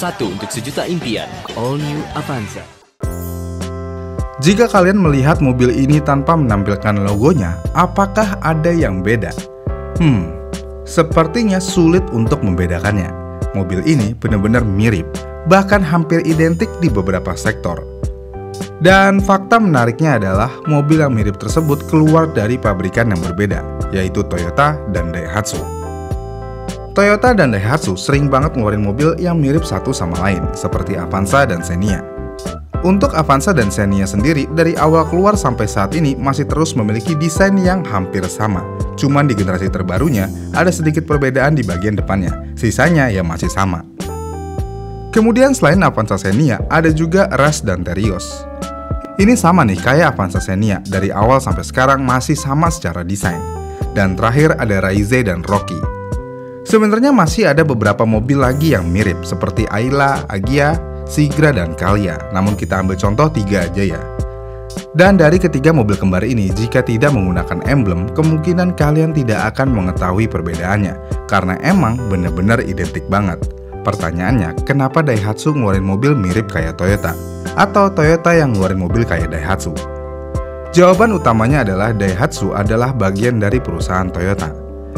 Satu untuk sejuta impian, All New Avanza. Jika kalian melihat mobil ini tanpa menampilkan logonya, apakah ada yang beda? Sepertinya sulit untuk membedakannya. Mobil ini benar-benar mirip, bahkan hampir identik di beberapa sektor. Dan fakta menariknya adalah mobil yang mirip tersebut keluar dari pabrikan yang berbeda, yaitu Toyota dan Daihatsu. Toyota dan Daihatsu sering banget ngeluarin mobil yang mirip satu sama lain, seperti Avanza dan Xenia. Untuk Avanza dan Xenia sendiri, dari awal keluar sampai saat ini masih terus memiliki desain yang hampir sama. Cuman di generasi terbarunya, ada sedikit perbedaan di bagian depannya, sisanya ya masih sama. Kemudian selain Avanza Xenia, ada juga Rush dan Terios. Ini sama nih kayak Avanza Xenia, dari awal sampai sekarang masih sama secara desain. Dan terakhir ada Raize dan Rocky. Sebenarnya masih ada beberapa mobil lagi yang mirip, seperti Ayla, Agya, Sigra, dan Calya. Namun kita ambil contoh 3 aja ya. Dan dari ketiga mobil kembar ini, jika tidak menggunakan emblem, kemungkinan kalian tidak akan mengetahui perbedaannya, karena emang bener-bener identik banget. Pertanyaannya, kenapa Daihatsu ngeluarin mobil mirip kayak Toyota? Atau Toyota yang ngeluarin mobil kayak Daihatsu? Jawaban utamanya adalah Daihatsu adalah bagian dari perusahaan Toyota.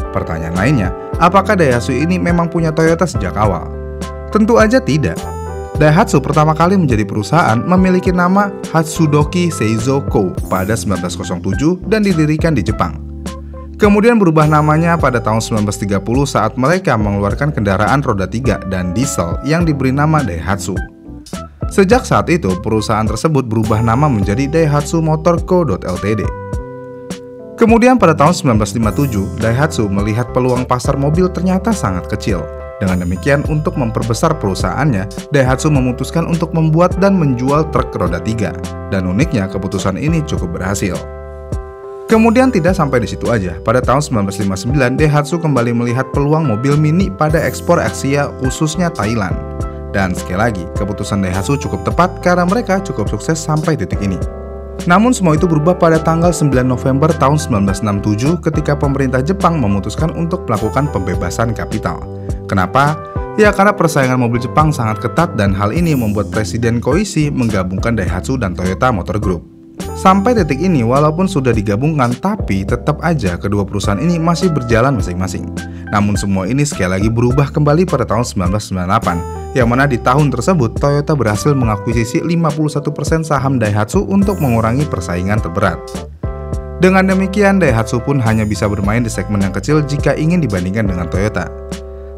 Pertanyaan lainnya, apakah Daihatsu ini memang punya Toyota sejak awal? Tentu aja tidak. Daihatsu pertama kali menjadi perusahaan memiliki nama Hatsudoki Seizo Co. pada 1907 dan didirikan di Jepang. Kemudian berubah namanya pada tahun 1930 saat mereka mengeluarkan kendaraan roda 3 dan diesel yang diberi nama Daihatsu. Sejak saat itu, perusahaan tersebut berubah nama menjadi Daihatsu Motor Co. Ltd. Kemudian pada tahun 1957, Daihatsu melihat peluang pasar mobil ternyata sangat kecil. Dengan demikian, untuk memperbesar perusahaannya, Daihatsu memutuskan untuk membuat dan menjual truk roda 3. Dan uniknya, keputusan ini cukup berhasil. Kemudian tidak sampai di situ aja. Pada tahun 1959, Daihatsu kembali melihat peluang mobil mini pada ekspor Asia, khususnya Thailand. Dan sekali lagi, keputusan Daihatsu cukup tepat karena mereka cukup sukses sampai titik ini. Namun semua itu berubah pada tanggal 9 November tahun 1967 ketika pemerintah Jepang memutuskan untuk melakukan pembebasan kapital. Kenapa? Ya karena persaingan mobil Jepang sangat ketat dan hal ini membuat Presiden Koichi menggabungkan Daihatsu dan Toyota Motor Group. Sampai titik ini walaupun sudah digabungkan tapi tetap aja kedua perusahaan ini masih berjalan masing-masing. Namun semua ini sekali lagi berubah kembali pada tahun 1998, yang mana di tahun tersebut Toyota berhasil mengakuisisi 51% saham Daihatsu untuk mengurangi persaingan terberat. Dengan demikian Daihatsu pun hanya bisa bermain di segmen yang kecil jika ingin dibandingkan dengan Toyota.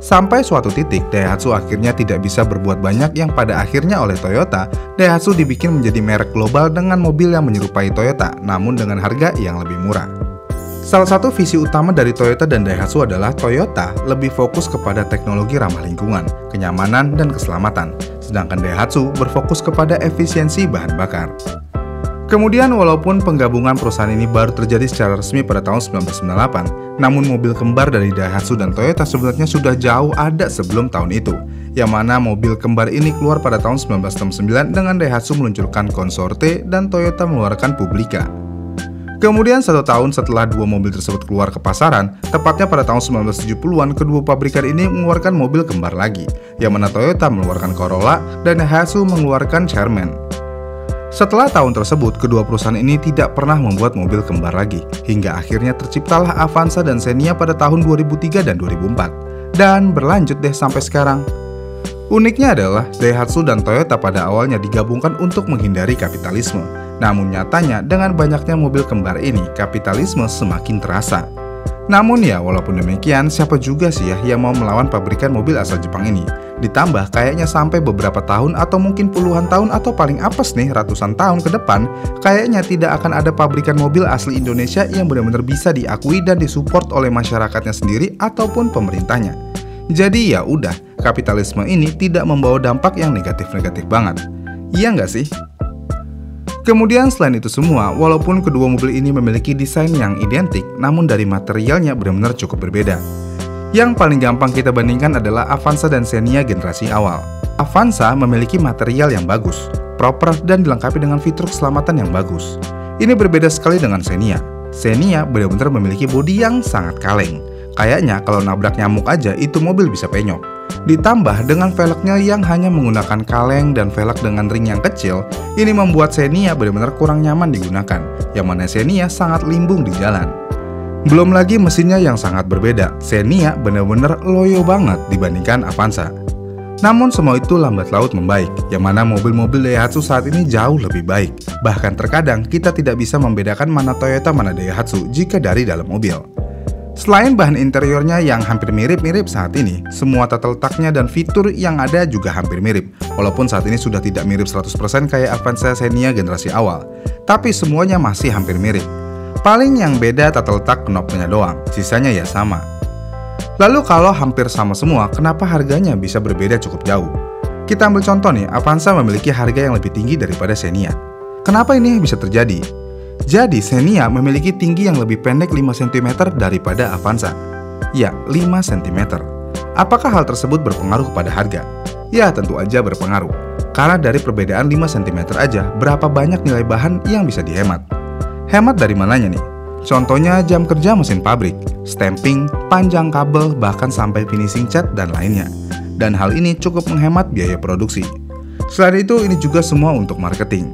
Sampai suatu titik, Daihatsu akhirnya tidak bisa berbuat banyak yang pada akhirnya oleh Toyota, Daihatsu dibikin menjadi merek global dengan mobil yang menyerupai Toyota, namun dengan harga yang lebih murah. Salah satu visi utama dari Toyota dan Daihatsu adalah Toyota lebih fokus kepada teknologi ramah lingkungan, kenyamanan, dan keselamatan, sedangkan Daihatsu berfokus kepada efisiensi bahan bakar. Kemudian walaupun penggabungan perusahaan ini baru terjadi secara resmi pada tahun 1998, namun mobil kembar dari Daihatsu dan Toyota sebenarnya sudah jauh ada sebelum tahun itu, yang mana mobil kembar ini keluar pada tahun 1969 dengan Daihatsu meluncurkan Consorte dan Toyota mengeluarkan Publica. Kemudian 1 tahun setelah dua mobil tersebut keluar ke pasaran, tepatnya pada tahun 1970-an, kedua pabrikan ini mengeluarkan mobil kembar lagi, yang mana Toyota mengeluarkan Corolla dan Daihatsu mengeluarkan Charman. Setelah tahun tersebut, kedua perusahaan ini tidak pernah membuat mobil kembar lagi, hingga akhirnya terciptalah Avanza dan Xenia pada tahun 2003 dan 2004, dan berlanjut deh sampai sekarang. Uniknya adalah Daihatsu dan Toyota pada awalnya digabungkan untuk menghindari kapitalisme, namun nyatanya dengan banyaknya mobil kembar ini, kapitalisme semakin terasa. Namun ya, walaupun demikian, siapa juga sih ya yang mau melawan pabrikan mobil asal Jepang ini? Ditambah kayaknya sampai beberapa tahun atau mungkin puluhan tahun atau paling apes nih ratusan tahun ke depan, kayaknya tidak akan ada pabrikan mobil asli Indonesia yang benar-benar bisa diakui dan disupport oleh masyarakatnya sendiri ataupun pemerintahnya. Jadi ya udah, kapitalisme ini tidak membawa dampak yang negatif-negatif banget. Iya nggak sih? Kemudian selain itu semua, walaupun kedua mobil ini memiliki desain yang identik, namun dari materialnya benar-benar cukup berbeda. Yang paling gampang kita bandingkan adalah Avanza dan Xenia generasi awal. Avanza memiliki material yang bagus, proper, dan dilengkapi dengan fitur keselamatan yang bagus. Ini berbeda sekali dengan Xenia. Xenia benar-benar memiliki bodi yang sangat kaleng. Kayaknya kalau nabrak nyamuk aja itu mobil bisa penyok. Ditambah dengan velgnya yang hanya menggunakan kaleng dan velg dengan ring yang kecil, ini membuat Xenia benar-benar kurang nyaman digunakan, yang mana Xenia sangat limbung di jalan. Belum lagi mesinnya yang sangat berbeda, Xenia benar-benar loyo banget dibandingkan Avanza. Namun semua itu lambat laut membaik, yang mana mobil-mobil Daihatsu saat ini jauh lebih baik. Bahkan terkadang kita tidak bisa membedakan mana Toyota mana Daihatsu jika dari dalam mobil. Selain bahan interiornya yang hampir mirip-mirip saat ini, semua tata letaknya dan fitur yang ada juga hampir mirip. Walaupun saat ini sudah tidak mirip 100% kayak Avanza Xenia generasi awal, tapi semuanya masih hampir mirip. Paling yang beda tata letak knopnya doang, sisanya ya sama. Lalu kalau hampir sama semua, kenapa harganya bisa berbeda cukup jauh? Kita ambil contoh nih, Avanza memiliki harga yang lebih tinggi daripada Xenia. Kenapa ini bisa terjadi? Jadi Xenia memiliki tinggi yang lebih pendek 5 cm daripada Avanza. Ya, 5 cm. Apakah hal tersebut berpengaruh kepada harga? Ya, tentu aja berpengaruh. Karena dari perbedaan 5 cm aja, berapa banyak nilai bahan yang bisa dihemat? Hemat dari mananya nih? Contohnya jam kerja mesin pabrik, stamping, panjang kabel, bahkan sampai finishing cat dan lainnya. Dan hal ini cukup menghemat biaya produksi. Selain itu, ini juga semua untuk marketing.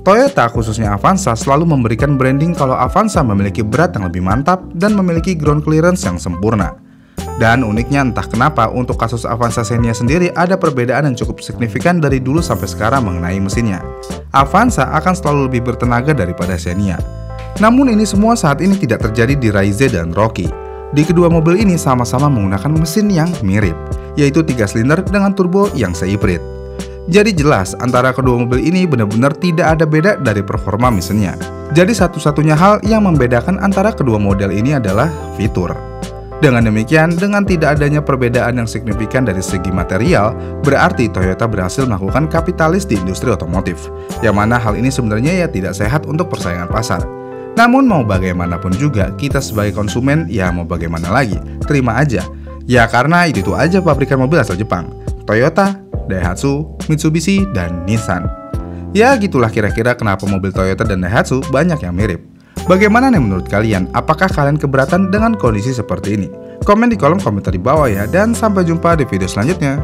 Toyota khususnya Avanza selalu memberikan branding kalau Avanza memiliki berat yang lebih mantap dan memiliki ground clearance yang sempurna. Dan uniknya entah kenapa untuk kasus Avanza Xenia sendiri ada perbedaan yang cukup signifikan dari dulu sampai sekarang mengenai mesinnya. Avanza akan selalu lebih bertenaga daripada Xenia. Namun ini semua saat ini tidak terjadi di Raize dan Rocky. Di kedua mobil ini sama-sama menggunakan mesin yang mirip, yaitu 3 silinder dengan turbo yang sehibrid. Jadi jelas antara kedua mobil ini benar-benar tidak ada beda dari performa mesinnya. Jadi satu-satunya hal yang membedakan antara kedua model ini adalah fitur. Dengan demikian, dengan tidak adanya perbedaan yang signifikan dari segi material, berarti Toyota berhasil melakukan kapitalis di industri otomotif, yang mana hal ini sebenarnya ya tidak sehat untuk persaingan pasar. Namun mau bagaimanapun juga, kita sebagai konsumen ya mau bagaimana lagi, terima aja. Ya karena itu aja pabrikan mobil asal Jepang, Toyota, Daihatsu, Mitsubishi, dan Nissan. Ya gitulah kira-kira kenapa mobil Toyota dan Daihatsu banyak yang mirip. Bagaimana nih menurut kalian? Apakah kalian keberatan dengan kondisi seperti ini? Komen di kolom komentar di bawah ya, dan sampai jumpa di video selanjutnya.